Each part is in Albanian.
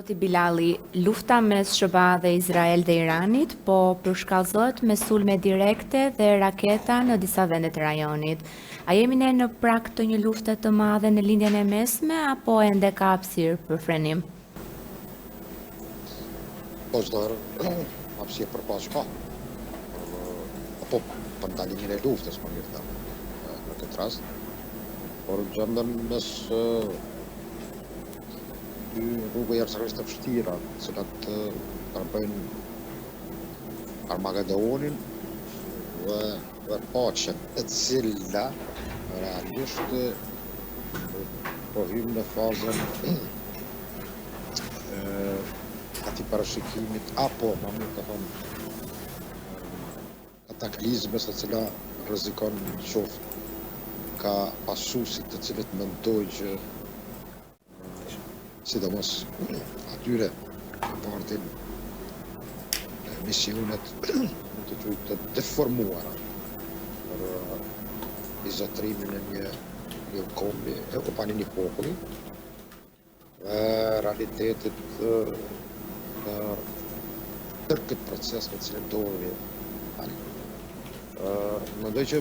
Zoti Bilali, lufta mes SBA dhe Izrael dhe Iranit po përshkallëzohet me sulme direkte dhe raketa në disa vende të rajonit. A jemi ne në prag të një lufte të madhe në lindjen e mesme apo ende ka hapësirë për frenim? Po çdo hapësirë për pas ka. Apo për ndalimin e luftës, më mirë thënë, në këtë rast. Por gjendën mes dy rrugë jashtëzakonisht të vështira, të cilat bëjnë Armagedonin dhe paqen, e cila realisht po hym në fazën atij parashikimit apo më mirë të thonë kataklizmës e cila rrezikon qoftë ka pasuesit të cilët mendojnë që sidomos atyre partin misionet të të deformuara për izotrimin e një kombi e kupani një populli realitetit tërë këtë proces me cilën dohemi mendoj që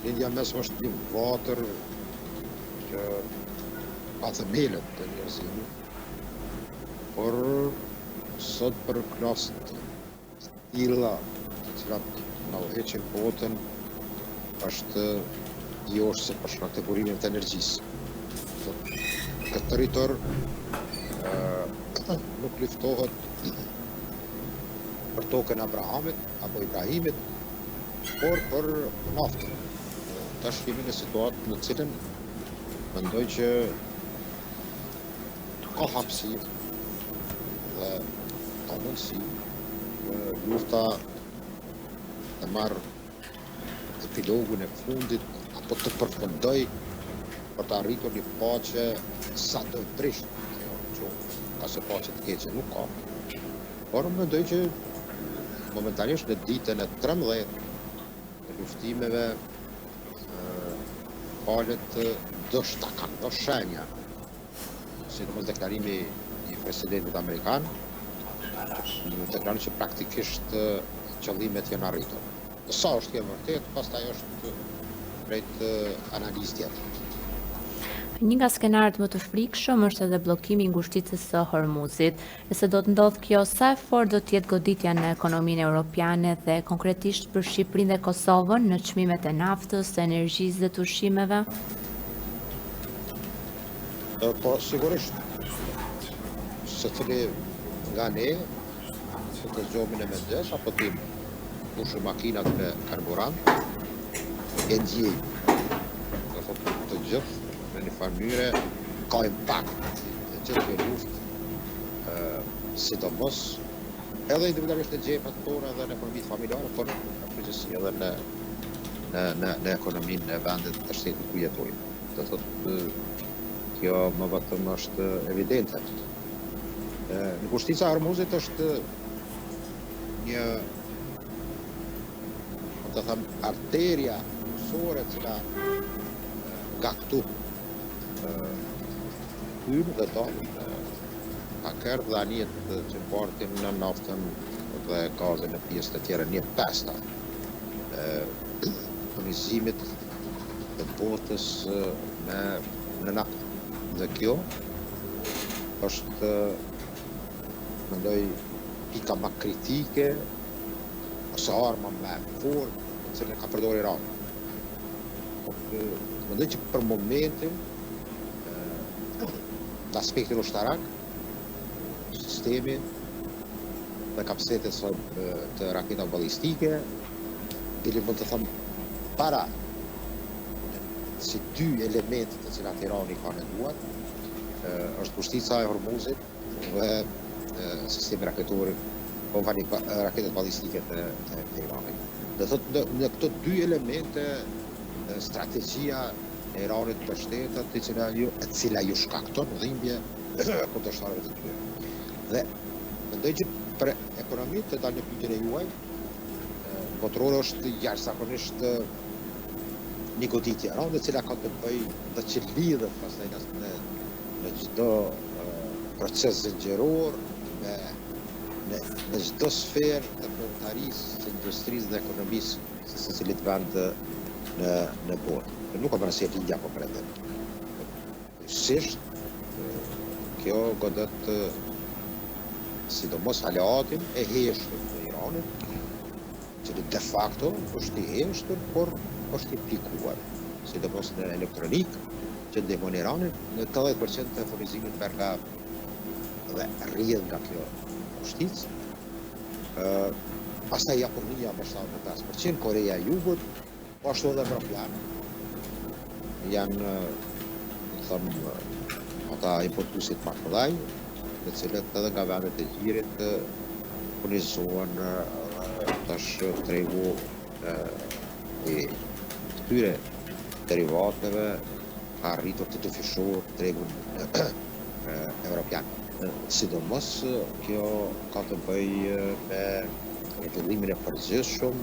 lindja mesme është një vatër që pa themelet të njerëzimit, por sot për klasët tilla të cilat na udhëheqin botën është jo se për shkak të burimit të energjisë. Këtë territor nuk luftohet për tokën Abrahamit apo Ibrahimit, por për naftën. Tash jemi në situatë në cilën mendoj që ka hapësirë dhe ka mundësi lufta të marrë epilogun e fundit apo të përfundoj për të arritur një paqe sa do prisht, ka se paqe të keqe nuk ka. Por mendoj që momentanisht në ditën e 13 të luftimeve palët ndoshta kanë do shenja, sidomos deklarimi i presidentit amerikan, deklaron që praktikisht qëllimet janë arritur. Sa është kjo vërtet, pastaj është drejt analizë tjetër. Një nga skenarët më të frikshëm është edhe bllokimi i ngushticës së Hormuzit. Nëse do të ndodhë kjo, sa e fortë do të jetë goditja në ekonominë europiane dhe konkretisht për Shqipërinë dhe Kosovën në çmimet e naftës, së energjisë dhe të ushqimeve? Po sigurisht secili nga ne të zgjomin e mendes apo tim pushë makinat me karburant e ndjej të gjithë në një mënyrë ka impakt në gjithë luftë, sidomos edhe individualisht në gjepat tona dhe në ekonomitë familjare, por në përgjithësi edhe në ekonominë e vendit të shtetit ku jetojmë. Do thotë kjo më vetëm është evidente. Në ngushtica e Hormuzit është një të them arteria kryesore e cila nga këtu hyrë dhe dalë ka kërë dhe anijet që partin në naftën dhe gazën në pjesë të tjera një pesta furnizimit të botës në naftë. Dhe kjo është mendoj pika më kritike ose arma më e fortë të cilën ka përdorur Irani. Mendoj që për momentin në aspektin ushtarak, sistemi dhe kapacitetet të raketave ballistike, ili mund të them para si dy elementet të cilat Irani ka në duart, është ngushtica e Hormuzit dhe sistemi raketor, raketet ballistike të Iranit. Do thotë në këto dy elemente strategjia e Iranit të shtetat e cila ju shkakton dhimbje kundërshtarëve të tyre. Dhe mendoj që për ekonominë të dalë në pyetjen e juaj, botërore është jashtëzakonisht një goditje e cila ka të bëjë dhe që lidhet pastaj në çdo proces zëngjëror në çdo sferë të prontarisë, të industrisë dhe ekonomisë së secilit vend në botë. Nuk ka parasysh India po pretendon. Sigurisht, kjo godet sidomos aleatin e heshtur të Iranit, që de facto është i heshtur, por është i plikuar, sidomos në elektronik, që ndihmon Iranin në 80% të furnizimit nga dhe rrjedh nga kjo shticë. Pastaj Japonia me 75%, Korea e Jugut, po ashtu edhe evropianë. Janë, ata importuesit më të mëdhenj, të cilët edhe nga vendet e gjirit furnizohen tash tregu i këtyre derivateve ka arritur të dyfishur tregun evropian. Sidomos kjo ka të bëjë me zhvillimin e përgjithshëm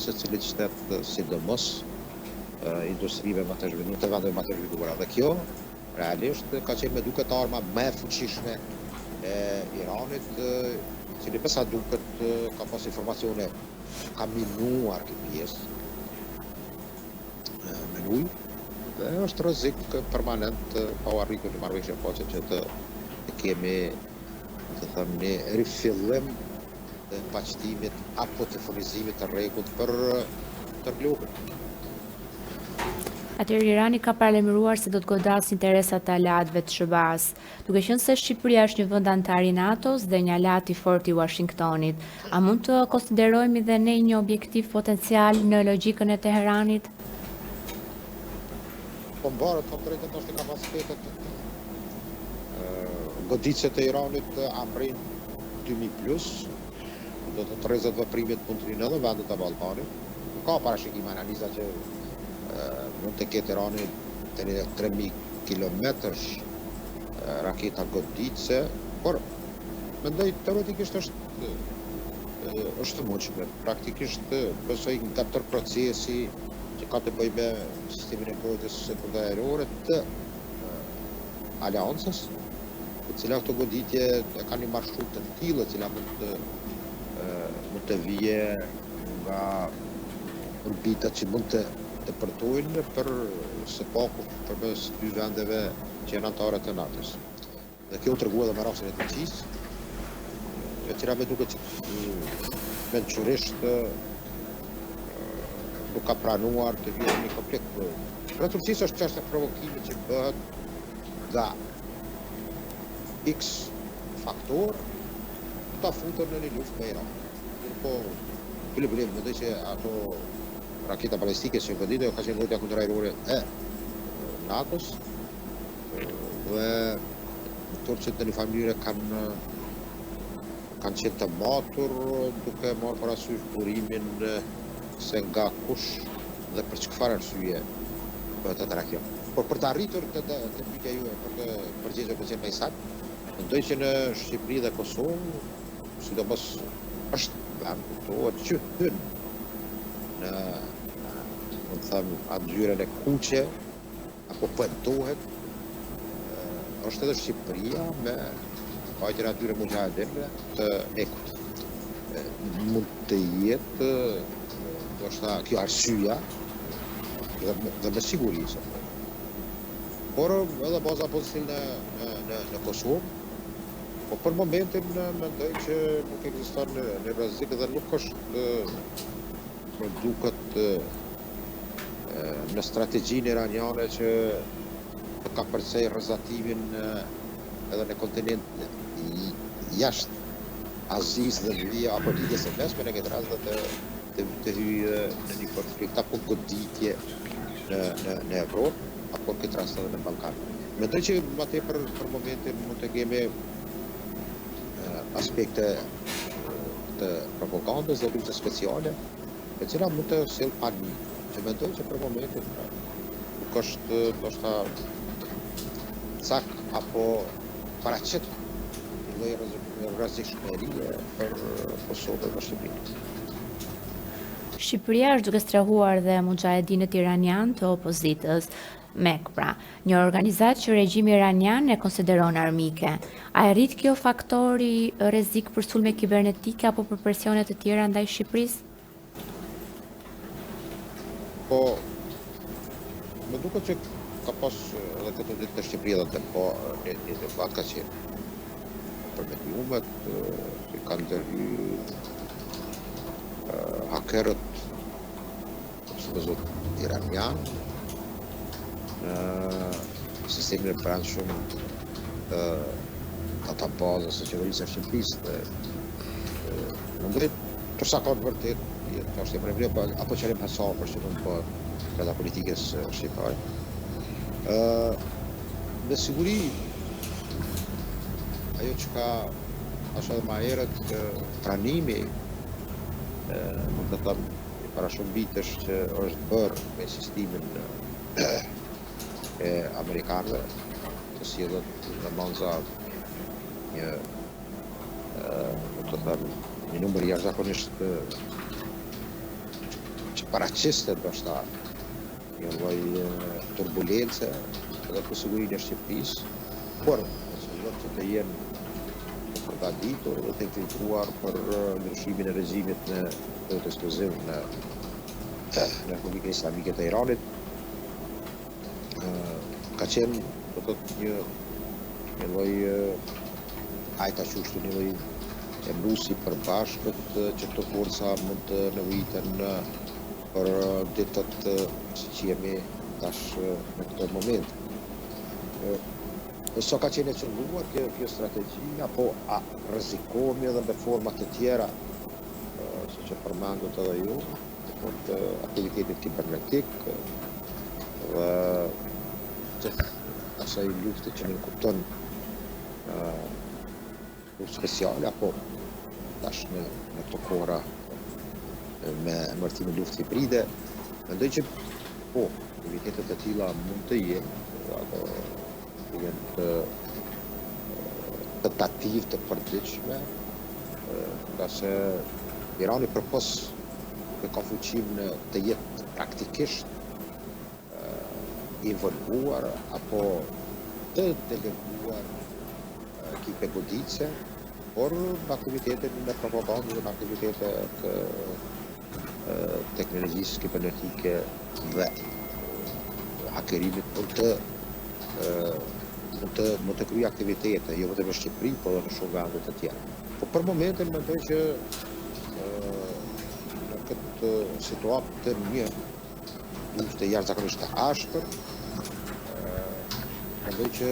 së cilit shtet, sidomos industrive më të zhvilluara, të vendeve më të zhvilluara. Dhe kjo realisht ka qenë me duket arma më e fuqishme e Iranit, cili pesa duket ka pas informacione, ka minuar këtë pjesë me ujë, dhe është rrezik permanent pa u arritur në marrëveshje pace që të kemi, të thëmë, një rifillim të paqëtimit apo të furnizimit të rregullt për globin. Atëherë Irani ka paralajmëruar se do të godasë interesat e aleatëve të SHBA-s, duke qenë se Shqipëria është një vend antar i NATO-s dhe një aleat i fortë i Washingtonit. A mund të konsiderojmë dhe ne një objektiv potencial në logjikën e Teheranit? Po mbarët të drejtën është kapacitetet. Goditësit e Iranit amrin 2000+, do të rrezet veprimit mund të rinë edhe vendet e Ballkanit. Ka parashikim analiza që mund të ketë Irani të një 3000 kilometrësh raketa goditëse, por mendoj teoretikisht është të mundshme. Praktikisht besoj nga tërë procesi që ka të bëjë me sistemin e mbrojtjes sekondare të aleancës, e cila këto goditje kanë një marshut të tillë, e cila mund të vije nga orbitat që mund të përtojnë për së paku përmes dy vendeve që janë anëtare të NATO-s. Dhe kjo u tregua edhe me rastin e Turqisë, e cila me duket mençurisht nuk ka pranuar të vijë një konflikt. Pra Turqisë është çështja e provokimit që bëhet nga X faktor ta futur në një luftë me Iran. Po, fillim mendoj që ato raketa balistike që goditën ka qenë lutja kundërajrore e NATO-s, dhe turqët në një familje kanë qenë të matur duke marrë parasysh burimin se nga kush dhe për çfarë arsye bëhet atë raketa. Por për të arritur të pyetja juaj për të përgjigjur për çfarë saktë, mendoj që në Shqipëri dhe Kosovë, sidomos është vend kuptohet që hyn në atë ngjyrën e kuqe, apo pëndohet, është edhe Shqipëria me pajtjen atyre mujahedinëve të ekut. Mund të jetë, ndoshta kjo arsyeja, dhe me siguri. Por edhe baza pozitive në Kosovë, po për momentin mendoj që nuk ekziston në rrezik dhe nuk është më duket në strategjinë iraniane që të ka përcej rrezatimin edhe në kontinent jashtë Azisë dhe Lvia apo lidhjes së mesme në këtë rast të hyjë në një konflikt apo goditje në Evropë apo në këtë rast edhe në Ballkan. Mendoj që më tepër për momentin mund të kemi aspekte të propagandës dhe luftës speciale, e cila mund të sjellë panik, që mendoj që për momentin nuk është ndoshta cak apo paraqet një rrezikshmëri për Kosovën dhe Shqipërinë. Shqipëria është duke strahuar dhe mujahedinët iranian të opozitës. MEK pra, një organizatë që regjimi iranian e konsideron armike. A e rrit kjo faktori rrezik për sulme kibernetike apo për presione të tjera ndaj Shqipërisë? Po, më duket që ka pas edhe këtë ditë në Shqipëri edhe po një debat ka qenë për mediumet që kanë ndërhy hakerët suppozohet iranian në sistemin e brendshëm të databazës së qeverisë së Shqipërisë. Mendoj përsa ka të vërtet jetë është e problem apo qëllim hasar për që po rreth politikës shqiptare. Me siguri ajo që ka ashtu edhe më herët pranimi mund të them para shumë vitesh që është bërë me sistemin e amerikanëve të sjellët në Monza një të them një numër jashtëzakonisht që paraqiste ndoshta një lloj turbulence edhe për sigurinë e Shqipërisë, por që të jenë të përgatitur dhe të infiltruar për ndryshimin e regjimit në të ekskluziv në Republikën Islamike të Iranit, ka qenë do të thotë një lloj ajta qushtu një lloj embusi përbashkët që këto forca mund të nevojiten për ditët siç jemi tash në këtë moment. So ka qenë e qëlluar kjo strategji, apo a rrezikohemi edhe me forma të tjera, siç e përmendët edhe ju, të aktivitetit kibernetik dhe të asaj lufte që ne kupton luftë speciale, apo tash në këto kohra me emërtimin luftë hibride. Mendoj që po, aktivitetet e tilla mund të jenë ato jenë tentativë të përditshme, nga se Irani përpos ka fuqinë të jetë praktikisht involvuar apo të deleguar ekipe goditëse, por në aktivitetin në propagandë dhe në aktivitetet teknologjisë kibernetike dhe hakerimit mund të kryej aktivitete, jo vetëm në Shqipëri, por edhe në shumë vende të tjera. Po për momentin mendoj që në këtë situatë të një lufte jashtëzakonisht të ashpër, mendoj që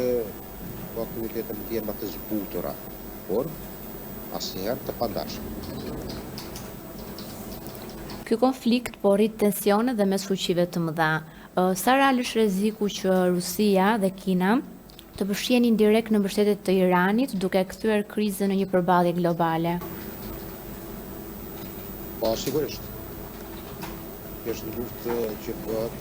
po aktivitetet mund të jenë më të zbutura, por asnjëherë të pandashme. Ky konflikt po rrit tensione dhe mes fuqive të mëdha. Sa real është rreziku që Rusia dhe Kina të përfshihen direkt në mbështetjet të Iranit, duke kthyer krizën në një përballje globale? Po, sigurisht. Kjo është një luftë që bëhet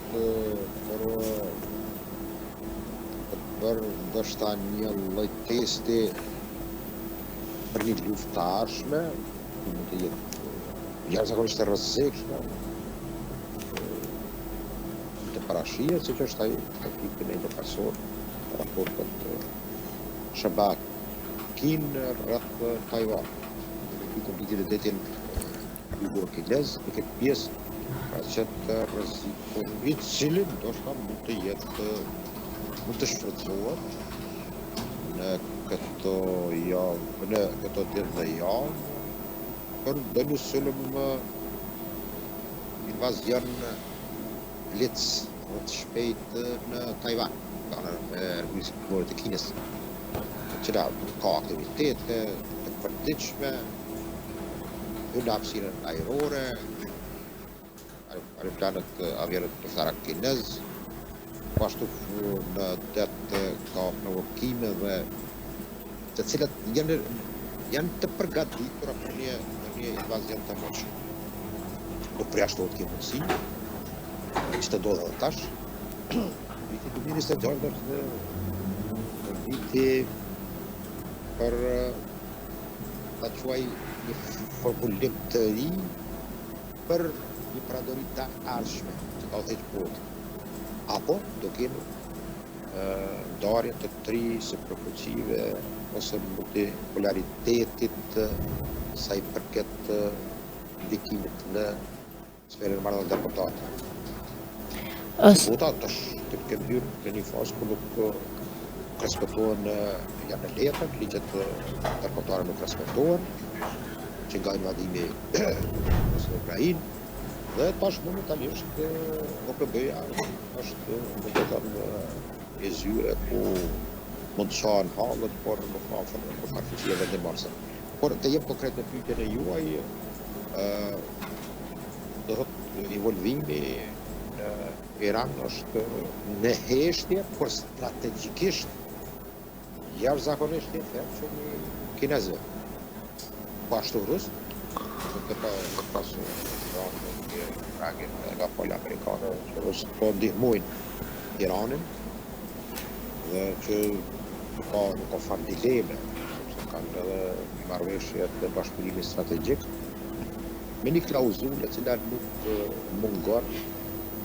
për ndoshta një lloj testi për një luftë të ardhshme, që mund të jetë jashtëzakonisht e rrezikshme, të parashihet, siç është ai konflikti në interpasor, raportet Shabak-Kin rreth Taiwan. Ky konflikti në detin jugo-kinez, në këtë pjesë ka qenë rreziku i cili ndoshta mund të shfrytëzohet në këto ditë dhe javë për ndonjë sulm invazion blitz të shpejt në Taiwan, në Republikën Popullore të Kinës, që ka aktivitete të përditshme, në hapësirën ajrore, aeroplanet avionët të kinez, po ashtu në det ka provokime dhe të cilat janë të përgatitura për një invazion të moshëm. Nuk përjashtohet kjo mundësi, që të ndodhë edhe tash. Viti 2026 është viti për ta quaj një formulim të ri për një pradori të ardhshme që ka u thënë botë. apo do kemi ndarje të tri së përpoqive ose multipolaritetit sa i përket ndikimit në sferën e marrëdhënieve ndërkombëtare. Vota të kemi hyrë në një fazë ku nuk respektohen janë në letër, ligjet ndërkombëtare nuk respektohen, që nga invadimi në Ukrainë, dhe tash momentalisht OKB-ja është në vetëm e zyre ku mund të shahen hallet, por nuk ka fuqi vendimarrëse. Por të jem konkret në pyetjen e juaj, do thotë involvimi në Iran është në heshtje, por strategjikisht jashtëzakonisht i ferm kinezëve. Po ashtu rusë, të pasu ragin nga folja amerikane që rusë po ndihmojnë Iranin dhe që nuk ka farë dileme, sepse kanë edhe marrëveshjet dhe bashkëpunimi strategjik me një klauzulë e cila nuk mungon,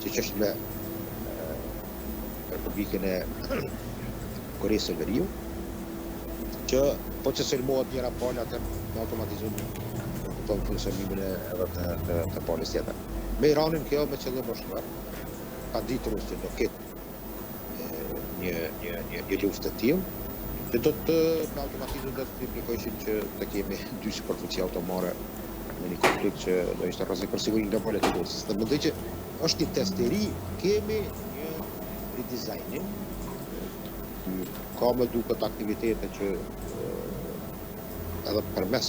siç është me Republikën e Koreas së Veriut, që po që sulmohet njëra palë atë me automatizum të funksionimin edhe të palës tjetër. Me Iranin kjo me qëllim është mërë, ka ditur që do ketë një luftë të tillë, që do të me automatizum do të implikojshin që të kemi dy superfuqi automare në një konflikt që do ishte rrezik për sigurinë e palës të Rusës. Dhe mendoj që është një test i ri, kemi një ridizajnim, ka më duket aktivitete që edhe përmes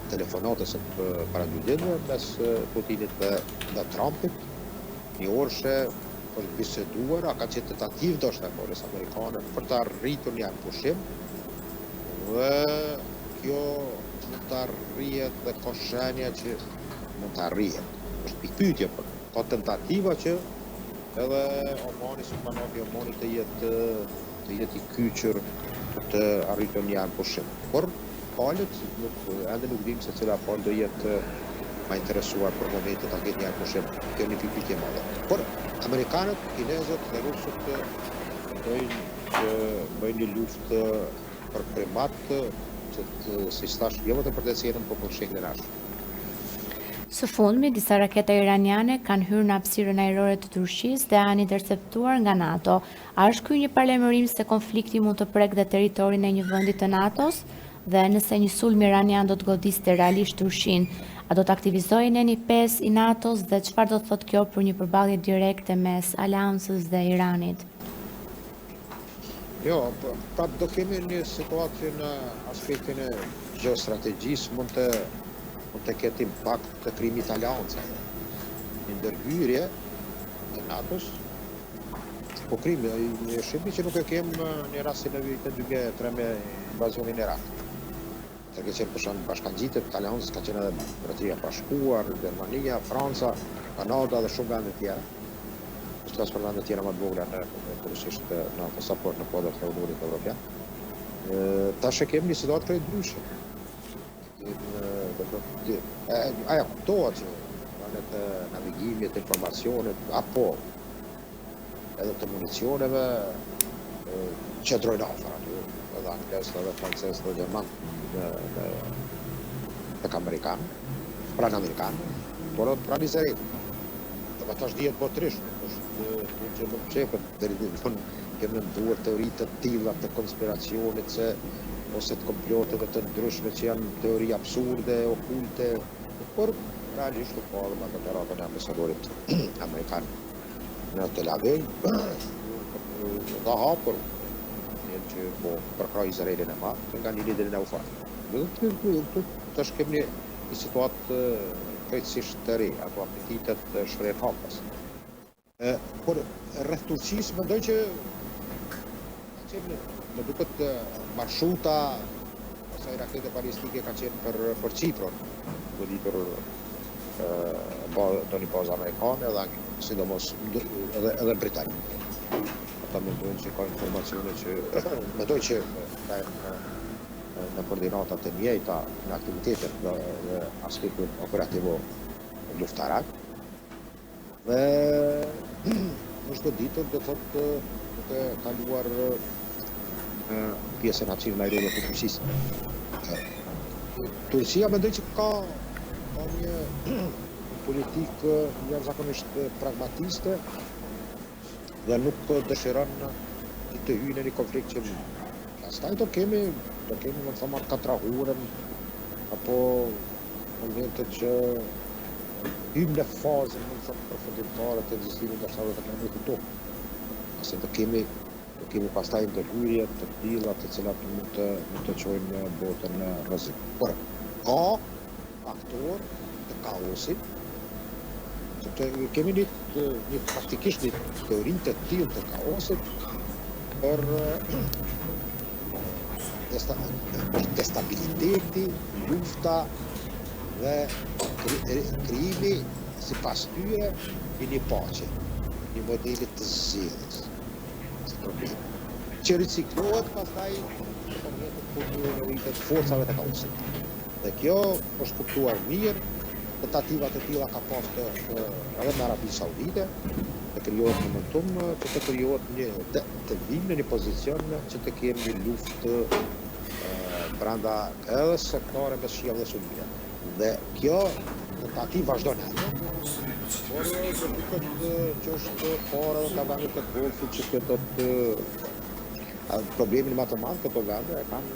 telefonatës së paradyshimeve mes Putinit dhe Trumpit, një orëshe është biseduar, a ka qenë tentativë ndoshta e palës amerikane për të arritur një pushim, dhe kjo mund të arrihet dhe ka shenja që mund të arrihet. Është pikpyetje, por ka tentativa që edhe Omani, sultanati i Omanit të jetë i kyçur të arritur një pushim. Por palët ende nuk dim se cila palë do jetë ma interesuar për momentet ta ketë një pushim. Kjo një pikpyetje e madhe. Por amerikanët, kinezët dhe rusët bëjnë një luftë për primat që si thash jo vetëm për të cilën po për shekën e nashë. Së fundmi, disa raketa iraniane kanë hyrë në hapësirën ajrore të Turqisë dhe janë interceptuar nga NATO. A është ky një paralajmërim se konflikti mund të prekë dhe territorin e një vendi të NATO-s? Dhe nëse një sulm iranian do të godiste realisht Turqinë, a do të aktivizojë N5 i NATO-s dhe çfarë do të thotë kjo për një përballje direkte mes aleancës dhe Iranit? Jo, pra do kemi një situatë në aspektin e gjeostrategjisë mund të ketë impakt të krijimit të aleancave. Një ndërhyrje e NATO-s, po krimi, një shqipni që nuk e kemë një rastin e vitit 2003 me invazionin e Irak. Të ke qenë përshën bashkangjitet të aleancës, ka qenë edhe Mbretëria e Bashkuar, Gjermania, Franca, Kanada dhe shumë vende tjera. Është pas për vende tjera më të vogla në kryesisht në pasaport në kodrat e Unionit Evropian. Tash e kemi një situatë krejt ndryshe. Aja kuptohet që valet të navigimit, të informacionit, apo edhe të municioneve qëndrojnë afër aty, edhe anglesë, edhe francesë, edhe gjermanë, tek amerikanë, pranë amerikanë, por edhe pranë Izraelit. Dhe tash dihet botërisht, është që nuk qepet deri ditë kemi menduar teori të tilla të konspiracionit ose të komploteve të ndryshme që janë teori absurde, okulte, por realisht nuk ka edhe mandatarata e ambasadorit amerikan në Tel Aviv, nga hapur që po përkraj Izraelin e madh nga një liderin e Ufat. Tash kemi një situatë krejtësisht të re, ato apetitet shprehen hapas. Por rreth Turqisë mendoj që më duket marshuta ose rakete balistike ka qenë për Çipron, do ditur doni bazë amerikane dhe sidomos edhe Britani. Ata mendojnë që ka informacione që mendoj që në koordinatat të njëjta në aktivitetet dhe aspektin operativo luftarak. Dhe është goditur, do thotë të kaluar pjesën hapësirën ajrore të Turqisë. Turqia mendoj që ka një politikë jashtëzakonisht pragmatiste dhe nuk dëshiron të hyjë në një konflikt që pastaj do kemi më thëmë katrahurën apo momentet që hyjmë në fazën më thëmë përfundimtare të ekzistimit të shtetit të planit tonë. Ase do kemi pastaj ndërhyrje të tilla të cilat mund të çojnë botën në rrezik. Por ka faktor të kaosit. Kemi një praktikisht një teori të tillë të kaosit për destabiliteti, lufta dhe krijimi sipas tyre i një paqe, një modeli të zgjedhjes. Që riciklohet pastaj në momentin kur forcave të kaosit. Dhe kjo është kuptuar mirë, tentativat të tilla ka pasur edhe në Arabi Saudite, të krijohet momentum, të krijohet të vinë në një pozicion që të kemi një luftë brenda edhe sektore mes Shia dhe Sunnia. Dhe kjo tentativë vazhdon ende. Por do duket që është para nga vendet të Golfit që këto problemin më të madh këto vende e kanë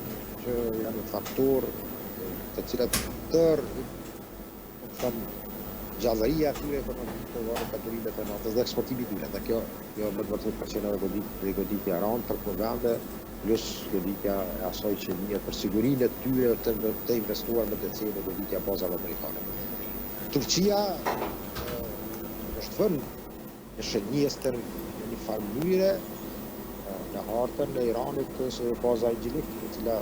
që janë një faktor të cilat gjallëria aty ekonomike dhe paturimet e natës dhe eksportimi i tyre. Dhe kjo më të vërtetë përqen edhe goditja e rënd për këto vende, plus goditja e asaj që njëhet për sigurinë e tyre të investuar në decene goditja bazave amerikane. Turqia është vënë në shënjestër në një farë mënyre në hartën e Iranit së baza Igjilik, e cila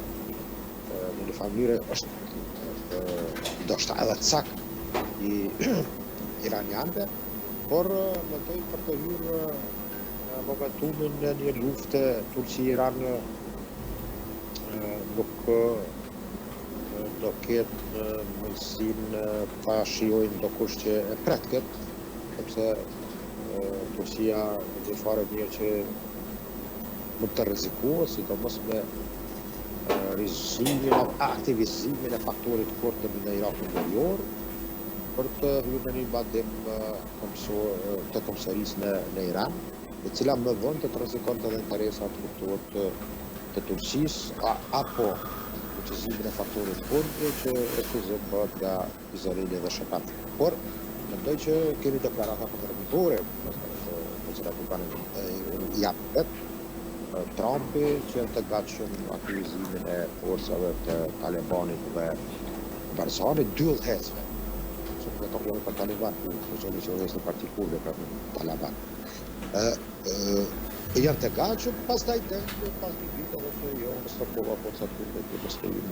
në një farë mënyre është ndoshta edhe cak i iranianëve, por mendoj për të hyrë në momentumin në një lufte Turqi-Iran nuk do ketë mundësinë ta shijojnë ndokush që e pret këtë, sepse Turqia dhe fare mirë që mund të rrezikohet, sidomos me rrezimin, aktivizimin e faktorit kurd në Irakun verior, për të hyrë në një invadim të komsërisë në Iran, e cila më vonë të rrezikonte edhe interesat të Turqisë apo utilizimi e faktorit kurd që refuzon bëhet nga Izraeli dhe Shqipëria. Por mendoj që kemi deklarata kontradiktorë të cilat u kanë japë Trumpi që janë të gatshëm aktivizimin e forcave të Talibanit dhe Barzanit, dy udhëhecëve. Që të për Taliban, ku soluciones në parti kurde për Taliban. Janë të gatshëm, pastaj pas një vite dhe që jo në stopova forcat kurde që të shkojnë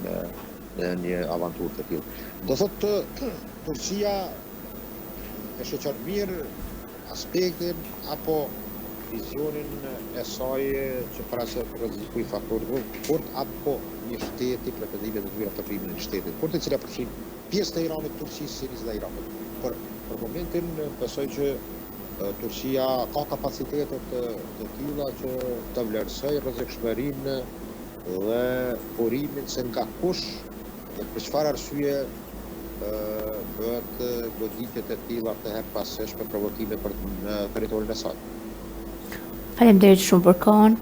në një avanturë të tillë. Do thotë Turqia e shoqëron mirë aspektin apo vizionin e saj që para se rrezikoj faktorit kurd apo një shteti pretendime të tyra për krimin e shtetit kurd, e cila përfshin pjesë të Iranit, Turqisë, Sirisë dhe Irakut. Por për momentin besoj që Turqia ka kapacitete të tilla që të vlerësoj rrezikshmërinë dhe burimin se nga kush dhe për çfarë arsye bëhet goditjet e tilla të herpasëshme provokime për në territorin e saj. Faleminderit shumë për kohën.